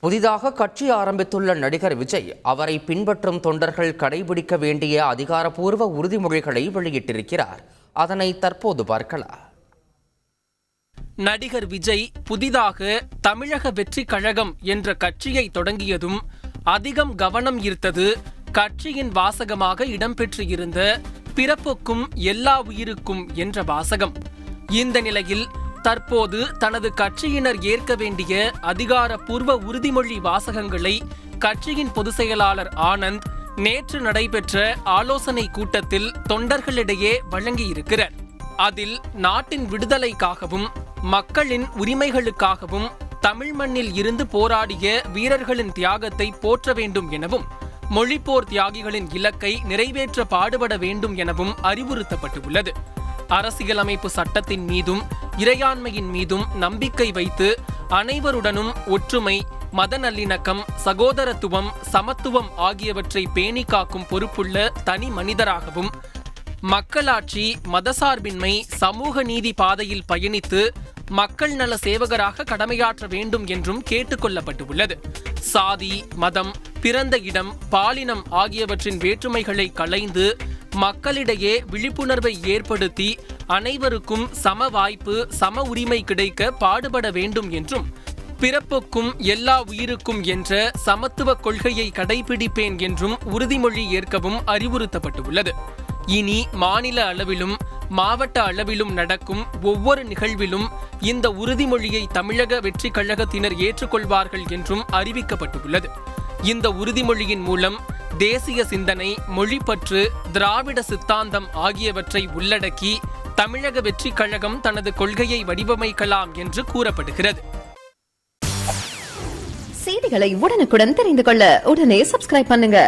புதிதாக கட்சி ஆரம்பித்துள்ள நடிகர் விஜய் அவரை பின்பற்றும் தொண்டர்கள் கடைபிடிக்க வேண்டிய அதிகாரப்பூர்வ உறுதிமொழிகளை வெளியிட்டிருக்கிறார். அதனை தற்போது பார்க்கலாம். நடிகர் விஜய் புதிதாக தமிழக வெற்றி கழகம் என்ற கட்சியை தொடங்கியதும் அதிகம் கவனம் ஈர்த்தது கட்சியின் வாசகமாக இடம்பெற்று இருந்த பிறப்புக்கும் எல்லா உயிருக்கும் என்ற வாசகம். இந்த நிலையில் தற்போது தனது கட்சியினர் ஏற்க வேண்டிய அதிகாரப்பூர்வ உறுதிமொழி வாசகங்களை கட்சியின் பொதுச் செயலாளர் ஆனந்த் நேற்று நடைபெற்ற ஆலோசனை கூட்டத்தில் தொண்டர்களிடையே வழங்கியிருக்கிறார். அதில் நாட்டின் விடுதலைக்காகவும் மக்களின் உரிமைகளுக்காகவும் தமிழ் மண்ணில் இருந்து போராடிய வீரர்களின் தியாகத்தை போற்ற வேண்டும் எனவும் மொழிப்போர் தியாகிகளின் இலக்கை நிறைவேற்ற பாடுபட வேண்டும் எனவும் அறிவுறுத்தப்பட்டுள்ளது. அரசியலமைப்பு சட்டத்தின் மீதும் இறையாண்மையின் மீதும் நம்பிக்கை வைத்து அனைவருடனும் ஒற்றுமை, மத நல்லிணக்கம், சகோதரத்துவம், சமத்துவம் ஆகியவற்றை பேணி காக்கும் பொறுப்புள்ள தனி மனிதராகவும் மக்களாட்சி, மதசார்பின்மை, சமூக நீதி பாதையில் பயணித்து மக்கள் நல சேவகராக கடமையாற்ற வேண்டும் என்றும் கேட்டுக்கொள்ளப்பட்டுள்ளது. சாதி, மதம், பிறந்த இடம், பாலினம் ஆகியவற்றின் வேற்றுமைகளை களைந்து மக்களிடையே விழிப்புணர்வை ஏற்படுத்தி அனைவருக்கும் சம வாய்ப்பு, சம உரிமை கிடைக்க பாடுபட வேண்டும் என்றும் பிறப்புக்கும் எல்லா உயிருக்கும் என்ற சமத்துவ கொள்கையை கடைபிடிப்பேன் என்றும் உறுதிமொழி ஏற்கவும் அறிவுறுத்தப்பட்டுள்ளது. இனி மாநில அளவிலும் மாவட்ட அளவிலும் நடக்கும் ஒவ்வொரு நிகழ்விலும் இந்த உறுதிமொழியை தமிழக வெற்றி கழகத்தினர் ஏற்றுக்கொள்வார்கள் என்றும் அறிவிக்கப்பட்டுள்ளது. இந்த உறுதிமொழியின் மூலம் தேசிய சிந்தனை, மொழிப்பற்று, திராவிட சித்தாந்தம் ஆகியவற்றை உள்ளடக்கி தமிழக வெற்றி கழகம் தனது கொள்கையை வடிவமைக்கலாம் என்று கூறப்படுகிறது. செய்திகளை உடனுக்குடன் தெரிந்து கொள்ள உடனே சப்ஸ்கிரைப் பண்ணுங்க.